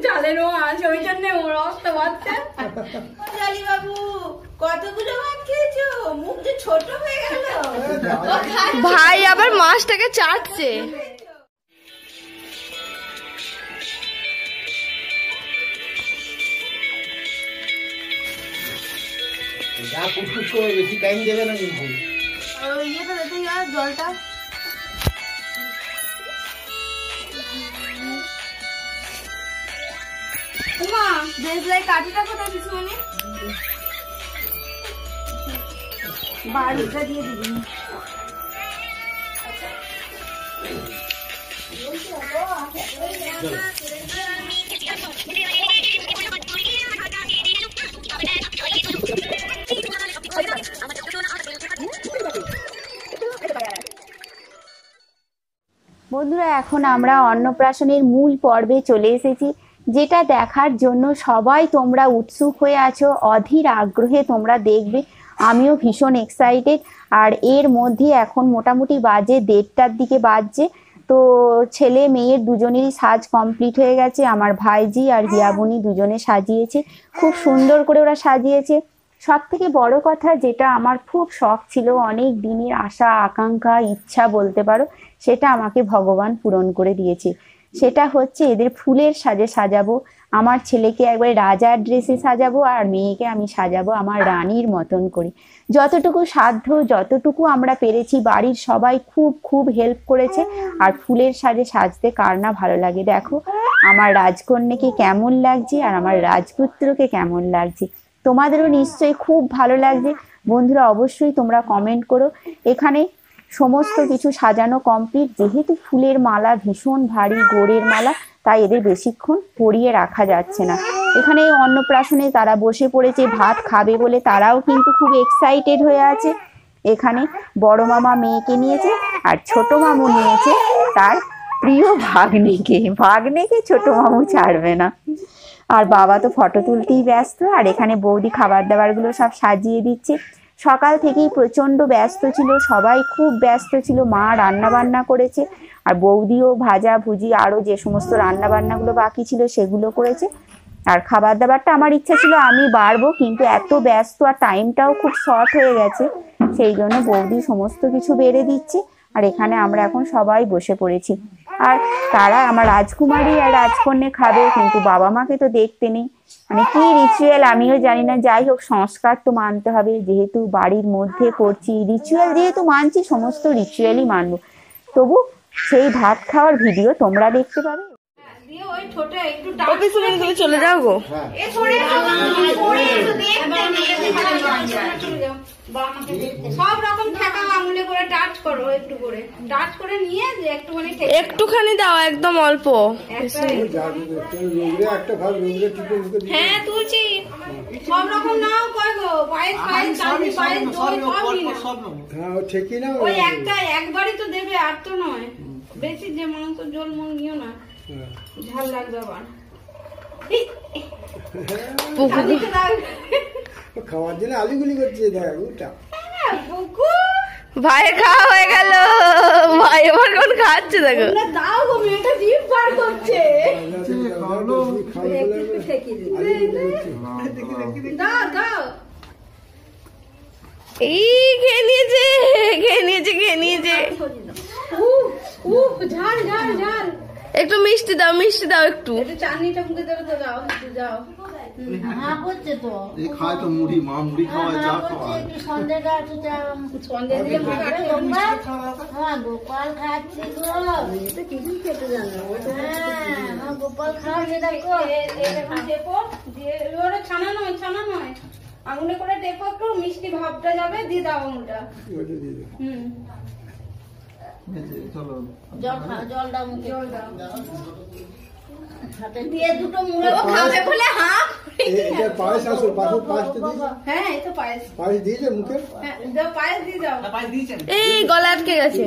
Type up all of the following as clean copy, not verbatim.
চালেরও আছে, ওই জন্য ওর অবস্থা বাচ্চা। বাবু কতগুলো ভাত খেয়েছো, মুখ যে ছোট হয়ে গেল। ভাই আবার মাছটাকে চাটছে। বেশি টাইম দেবে না কিন্তু জলটা উমা দেশলাই কাঠিটা কোথায় পিছনে বাড়িটা দিয়ে দিবি। বন্ধুরা, এখন আমরা অন্নপ্রাশনের মূল পর্বে চলে এসেছি, যেটা দেখার জন্য সবাই তোমরা উৎসুক হয়ে আছো, অধীর আগ্রহে তোমরা দেখবে। আমিও ভীষণ এক্সাইটেড। আর এর মধ্যে এখন মোটামুটি বাজে 1:30টার দিকে বাজছে। তো ছেলে মেয়ের দুজনেরই সাজ কমপ্লিট হয়ে গেছে। আমার ভাইজি আর হিয়াবনি দুজনে সাজিয়েছে, খুব সুন্দর করে ওরা সাজিয়েছে। সব থেকে বড় কথা, যেটা আমার খুব শখ ছিল, অনেক দিনের আশা আকাঙ্ক্ষা ইচ্ছা বলতে পারো, সেটা আমাকে ভগবান পূরণ করে দিয়েছে। সেটা হচ্ছে এদের ফুলের সাজে সাজাবো। আমার ছেলেকে একবারে রাজার ড্রেসে সাজাবো, আর মেয়েকে আমি সাজাবো আমার রানীর মতন করে। যতটুকু সাধ্য, যতটুকু আমরা পেরেছি, বাড়ির সবাই খুব খুব হেল্প করেছে। আর ফুলের সাজে সাজতে কার না ভালো লাগে। দেখো আমার রাজকন্যাকে কেমন লাগছে আর আমার রাজপুত্রকে কেমন লাগছে। তোমাদেরও নিশ্চয়ই খুব ভালো লাগছে। বন্ধুরা অবশ্যই তোমরা কমেন্ট করো। এখানে সমস্ত কিছু সাজানো কমপ্লিট। যেহেতু ফুলের মালা ভীষণ ভারী, গোড়ের মালা, তাই এদের বেশিক্ষণ পরিয়ে রাখা যাচ্ছে না। এখানে অন্নপ্রাশনে তারা বসে পড়েছে ভাত খাবে বলে, তারাও কিন্তু খুব এক্সাইটেড হয়ে আছে। এখানে বড় মামা মেয়েকে নিয়েছে আর ছোট মামু নিয়েছে তার প্রিয় ভাগ্নেকে। ভাগ্নেকে ছোট মামু ছাড়বে না। আর বাবা তো ফটো তুলতেই ব্যস্ত। আর এখানে বৌদি খাবার দাবারগুলো সব সাজিয়ে দিচ্ছে। সকাল থেকেই প্রচণ্ড ব্যস্ত ছিল, সবাই খুব ব্যস্ত ছিল। মা রান্না বান্না করেছে, আর বৌদিও ভাজা ভুজি আরও যে সমস্ত রান্না বান্নাগুলো বাকি ছিল সেগুলো করেছে। আর খাবার দাবারটা আমার ইচ্ছা ছিল আমি বাড়বো, কিন্তু এত ব্যস্ত আর টাইমটাও খুব শর্ট হয়ে গেছে, সেই জন্য বৌদি সমস্ত কিছু বেড়ে দিচ্ছে। আর এখানে আমরা এখন সবাই বসে পড়েছি। আর তারা আমার রাজকুমারী আর রাজকন্যা খাবে, কিন্তু বাবা মাকে তো দেখতে নেই। মানে কি রিচুয়াল আমিও জানি না। যাই হোক, সংস্কার তো মানতে হবে, যেহেতু বাড়ির মধ্যে করছি। রিচুয়াল যেহেতু মানছি, সমস্ত রিচুয়ালই মানবো। তবু সেই ভাত খাওয়ার ভিডিও তোমরা দেখতে পাবে। চলে যাও গো। সব রকম ঠেকাও, আঙুলে করে টাচ করো, একটু করে টাচ করে নিয়ে একটুখানি একটুখানি দাও, একদম অল্প। হ্যাঁ তুলছি, সব রকম নাও। কয় গো পায়েস পায়েস চাটনি পায়েস দই সব নিও। ওই একবারই তো দেবে, আর তো নয়। বেশি যে মাংস ঝোল মন নিও না, ঝাল লাগবে আবার। খাওয়ার জন্য আলুগুলি করছে। ভাই খাওয়া হয়ে গেল, ভাই আমার কোন খাচ্ছে দেখো। দাও গো, মেয়েটা জিভ বার করছে। দাও দাও। এই খেয়ে নিয়েছে, খেয়ে নিয়েছে, খেয়ে নিয়েছে। ঝাল ঝাল ঝাল। একটু মিষ্টি দাও, মিষ্টি দাও একটু। চাটনিটা মুখে দেবে তো, দাও যাও। হ্যাঁ করছে তো, এই খায় তো মুড়ি, মা মুড়ি খাওয়ায়, চা খাওয়ায়। একটু সন্দেহটা একটু সন্দেহ দিয়ে হ্যাঁ গোপাল খাচ্ছি গো। কিছু খেতে জানো? হ্যাঁ গোপাল খাওয়াচ্ছে। দেখো এরকম টেপো, দিয়ে ওরা ছানা নয় আঙুলে করে টেপো, একটু মিষ্টি ভাবটা যাবে, দিয়ে দাও আঙুলটা। জলটা মুখে জল দাও। দিয়ে দুটো মুড়ে খাবে বলে হাফ। পায়েস আসো, হ্যাঁ এই তো পায়েস। পায়েস দিয়েছে মুখে। হ্যাঁ দাও, পায়েস দিয়ে দাও। এই গলা আটকে গেছে।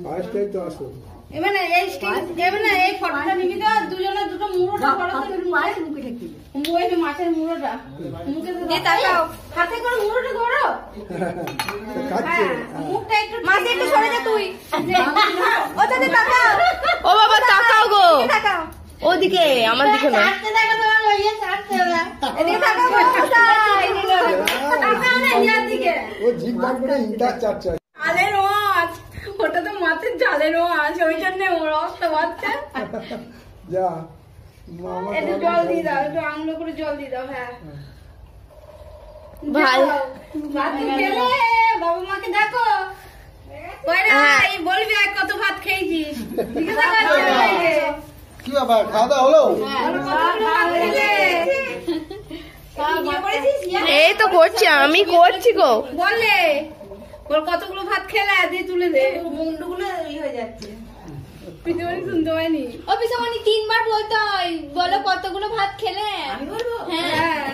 পায়েসটাই তো আসো। এবারে এই ফটোটা নিবি তো, দুজনের দুটো মুড়োটা পায়েস মুখে ঠেকি। মাছের মুড়োটা মুখে দিয়ে তাকাও, হাতে করে মুড়োটা ধরো। মুখটা একটু মাঝে একটু সরে যা তুই। ও দাদা তাকাও। ও বাবা তাকাও গো, তাকাও। ওদিকে আমার দিকে না। ও জিভ বার করে ইন্টার চাচ্ছে। জালের মাছ, ওটা তো মাছের জালের মাছ, ওই জন্য রক্ত বাড়ছে। যা মামা একটু জল দিয়ে দাও, একটু আঙুলে করে জল দিয়ে দাও। হ্যাঁ ভাই ভাত খেলে বাবা মাকে দেখো, বলবি আর কত ভাত খেয়েছিস। কি বাবা খাওয়া দাওয়া হলো? এই তো করছি, আমি করছি গো। বললে বল কতগুলো ভাত খেলে দিয়ে তুলে দে, মুন্ডুগুলো হয়ে যাচ্ছে। পিসেমণি শুনতে পাইনি। ও পিসেমণি 3 বার বলতে হয়, বলো কতগুলো ভাত খেলে। আমি বলবো? হ্যাঁ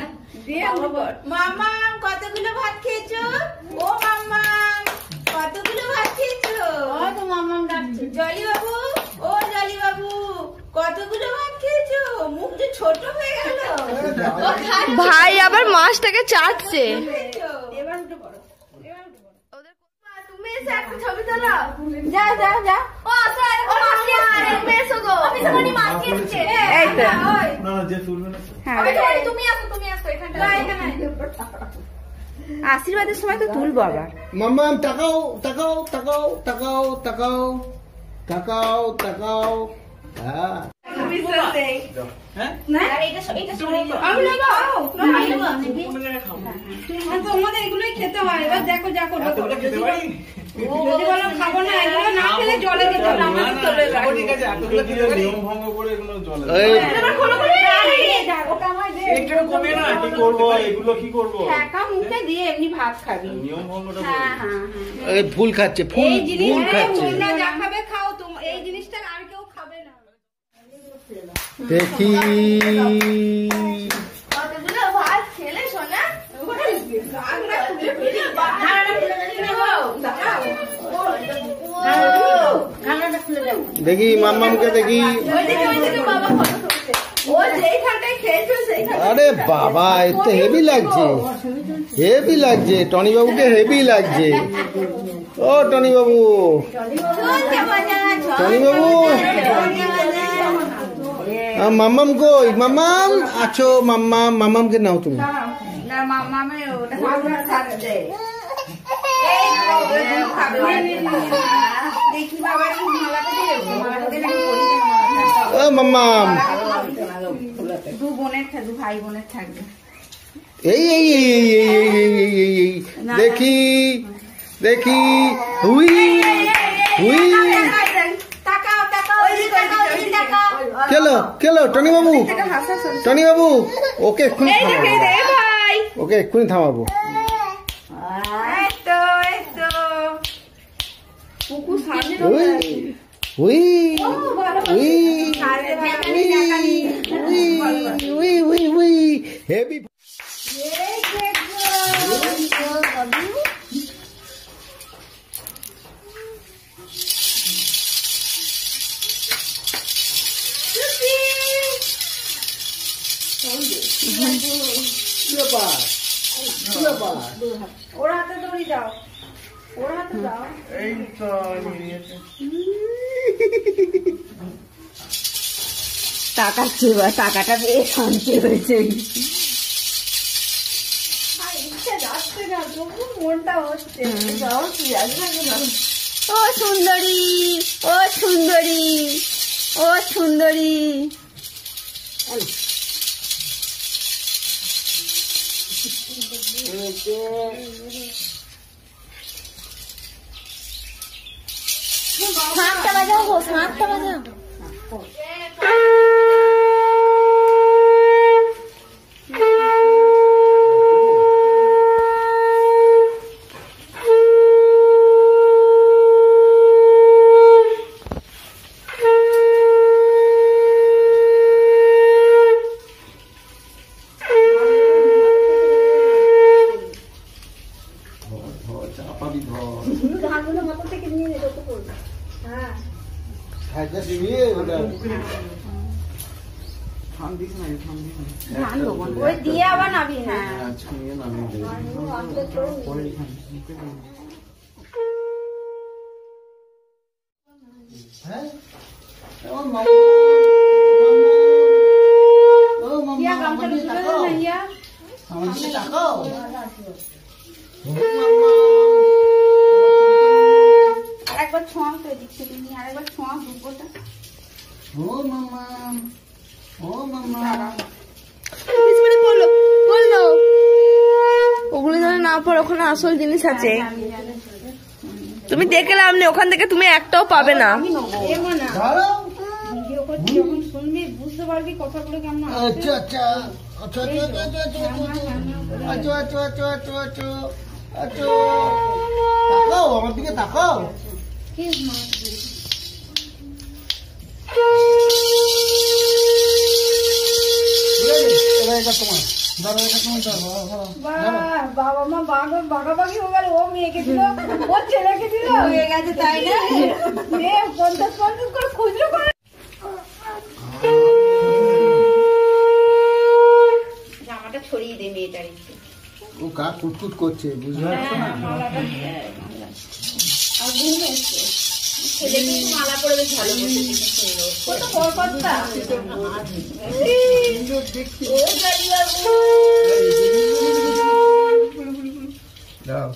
দিয়ে বল। মামা কতগুলো ভাত খেয়েছো? ও মামা কতগুলো ভাত খেয়েছো? ও তো মামা ডাকছে। জলি বাবু, ও জলি বাবু কতগুলো ভাত খেয়েছো? মুখ যে ছোট হয়ে গেল। ভাই আবার মাছটাকে চাটছে। এবার উঠে পড়ো, এবার উঠে পড়ো। তুমি এসে একটা ছবি তোলো। যা যা যা। ও স্যার ও মাছ খেয়েছে, এসো গো। পিসেমণি মাছ খেয়েছে। এই তো না যে তুলবে না। হ্যাঁ তুমি আসো এখানটা। আশীর্বাদের সময় তো তুলবো আবার। মাম্মা তাকাও তাকাও তাকাও তাকাও তাকাও তাকাও তাকাও। হ্যাঁ তোমাদের এগুলোই খেতে হয়। এবার দেখো যা করো। যদি বলো খাবো না, এগুলো না খেলে জলে দিতে হবে। আমাদের চলে যাবে। নিয়ম ভঙ্গ করে এগুলো জলে কি করবো, এগুলো কি করবো? একা মুখে দিয়ে এমনি ভাত খাবি। নিয়ম ভঙ্গটা এই ফুল খাচ্ছে, ফুল এই জিনিস ফুল খাচ্ছে। তোমরা যা খাবে খাও, এই জিনিসটা আর কেউ খাবে না। দেখি কতগুলো ভাত খেলে সোনা? দেখি মাম্মামকে দেখি। আরে বাবা এ তো হেভি লাগছে, হেভি লাগছে। টনি বাবুকে হেভি লাগছে। ও টনি বাবু, টনি বাবু মাম্মাম কই? মাম্মাম আছো? মাম্মাম, মাম্মামকে নাও তুমি। ও মাম্মাম দু ভাই বোনের থাকবে। এই এই এই এই এই এই এই এই এই দেখি দেখি। হুই হুই কেলো কেলো টনি বাবু, টনি বাবু ওকে এক্ষুনি থামাবো, ওকে এক্ষুনি থামাবো। হুই হুই হুই হুই হুই হুই হেভি। ওর হাতে দড়ি দাও, ওর হাতে দাও। এই তো তাকাচ্ছে বা টাকাটা বেশ শান্তি হয়েছে। যাচ্ছে না তবু মনটা হচ্ছে। ও সুন্দরী, ও সুন্দরী, ও সুন্দরী। সাতটা বাজাও গো, সাতটা বাজাও। ওই দিয়ে আবার নাবি না। হ্যাঁ আরেকবার ছোঁয়া তো এদিক থেকে নিয়ে আরেকবার ছোঁয়া দুপুরটা। ও মামা, ও মামা। বললো ওগুলো যেন না পড়ে, ওখানে আসল জিনিস আছে। তুমি দেখলে আপনি ওখান থেকে তুমি একটাও পাবে না। দাঁড়াও। ভিডিও করছি যখন শুনবি বুঝতে পারবি কথাগুলো কেমন। আচ্ছা আচ্ছা আচ্ছা আচ্ছা আচ্ছা আচ্ছা আচ্ছা আচ্ছা আচ্ছা আচ্ছা, তাকাও আমার দিকে, তাকাও। এটা তোমার, ধরো এটা তোমার, ধরো। বাবা মা বাগাবাগি হয়ে গেল। ও মেয়েকে দিল, ও ছেলেকে দিল, হয়ে গেছে তাই না? 50 করে খুচরো করে। জামাটা ছড়িয়ে দে মেয়েটার একটু। ও কাক কুটকুট করছে, বুঝতে পারছো না? আর ঘুম এসছে। ছেলেকে মালা পরে বেশ ভালো বসে কত কলকাতা। দাও।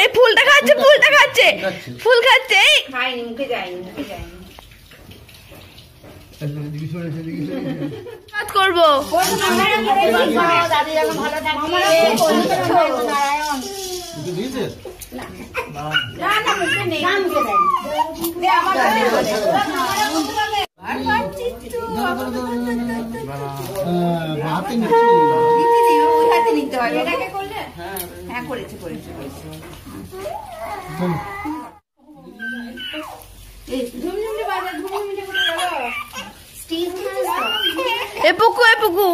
এই ফুলটা খাচ্ছে, ফুলটা খাচ্ছে, ফুল খাচ্ছে। খাইনি, মুখে যায়নি, মুখে যায়নি। কাজ করবো। এ পুকু, এ পুকু,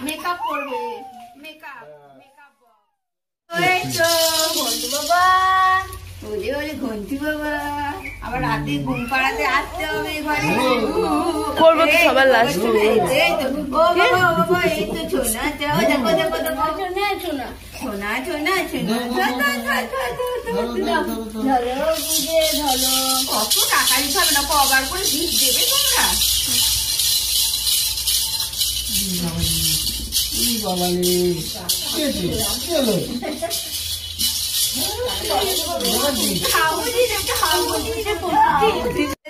মেকআপ করবে, মেকআপ ঘন্টি বাবা। আবার রাতে ঘুম পাড়াতে আসতে হবে ঘরে। করবো তো সবার লাস্টে। ও বাবা, ও বাবা, এই তো ছোনা, দেখো দেখো দেখো, ছোনা ছোনা ছোনা ছোনা ছোনা। কত টাকা দিতে হবে না, কবার করে দিস দেবে তোমরা?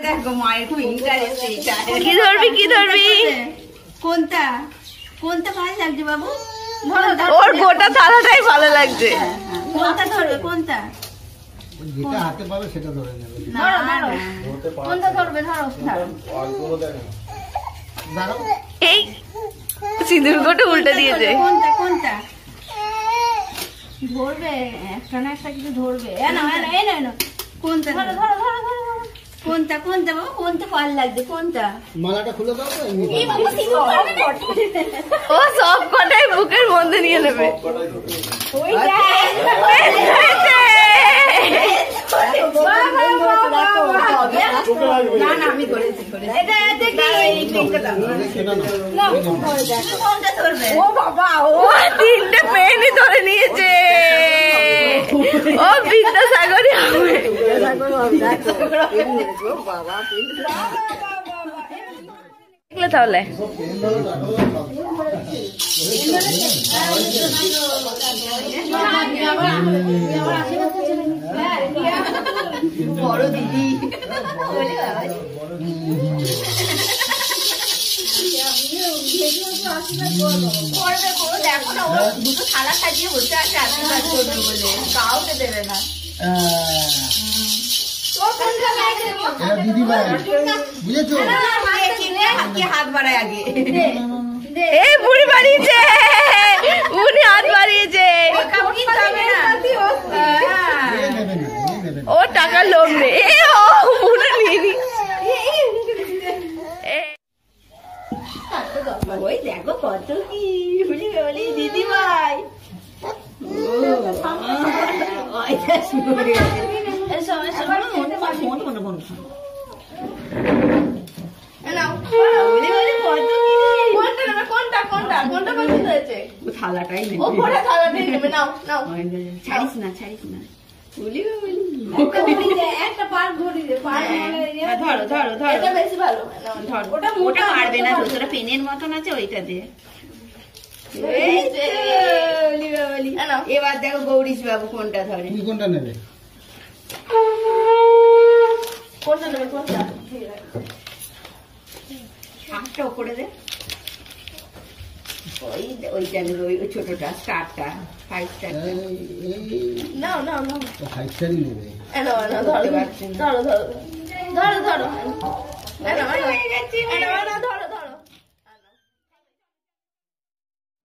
দেখো মায়ের খুব ইন্টারেস্ট। কি ধরবি, কি ধরবি? কোনটা কোনটা ভালো লাগছে বাবু? ওর গোটা থালাটাই ভালো লাগছে। কোনটা ধরবে? কোনটা যেটা হাতে পাবে সেটা ধরে নেবে। কোনটা ধরবে? ধরো দাঁড়াও। এই সিঁদুর গোটা উল্টে দিয়েছে। কোনটা কোনটা ধরবে? একটা না একটা কিছু ধরবে। কোনটা ধরো ধরো ধরো ধরো। কোনটা কোনটা বাবা? কোনটা ভালো লাগছে? কোনটা? মালাটা খুলে দাও তো, এমনি ও সব কটাই বুকের মধ্যে নিয়ে নেবে। না না, আমি ধরেছি। কোনটা ধরবে? ও বাবা, ও 3টে পেনই ধরে নিয়েছে। ও বিদ্যাসাগরই হবে। দেখলে তাহলে বড় দিদি দেখো না, ও দুটো থালা সাজিয়ে বসে আছে আশীর্বাদ করবে বলে, কাউকে দেবে না। দিদি ভাই, বুঝেছো? হাত বাড়ায় আগে। এই বুড়ি বাড়িয়েছে, উনি হাত বাড়িয়েছে। ও টাকার লোভ নেই। ও পুরো নিয়ে নি। ওই দেখো কত কি বলি দিদি ভাই। কত কি ও থালাটাই নেবে। ওপরে থালাটাই নেবে, নাও নাও। ছাড়িস না, ছাড়িস না। বলি বলি। একটা ঘড়ি দে, একটা পার ঘড়ি দে, পার মানে হ্যাঁ, ধরো ধরো ধরো। এটা বেশি ভালো। নাও, ধর, ওটা ওটা মোটা, পারবে না ওটা তো, ওটা পেনের মতন আছে, ওইটা দিয়ে। এই যে, বলি বলি। নাও। এবার দেখো গৌরীশ বাবু কোনটা ধরে। তুমি কোনটা নেবে? কোনটা নেবে, কোনটা? হাতটা ওপরে দে। ওইটা নেবে, ওই ছোটটা, স্টারটা, 5 স্টার। নাও নাও নাও। 5 স্টারই নেবে। নাও নাও, ধরো ধরতে পারছি না। ধরো ধরো ধরো ধরো। নাও নাও, হয়ে গেছে, নাও, নাও, ধরো।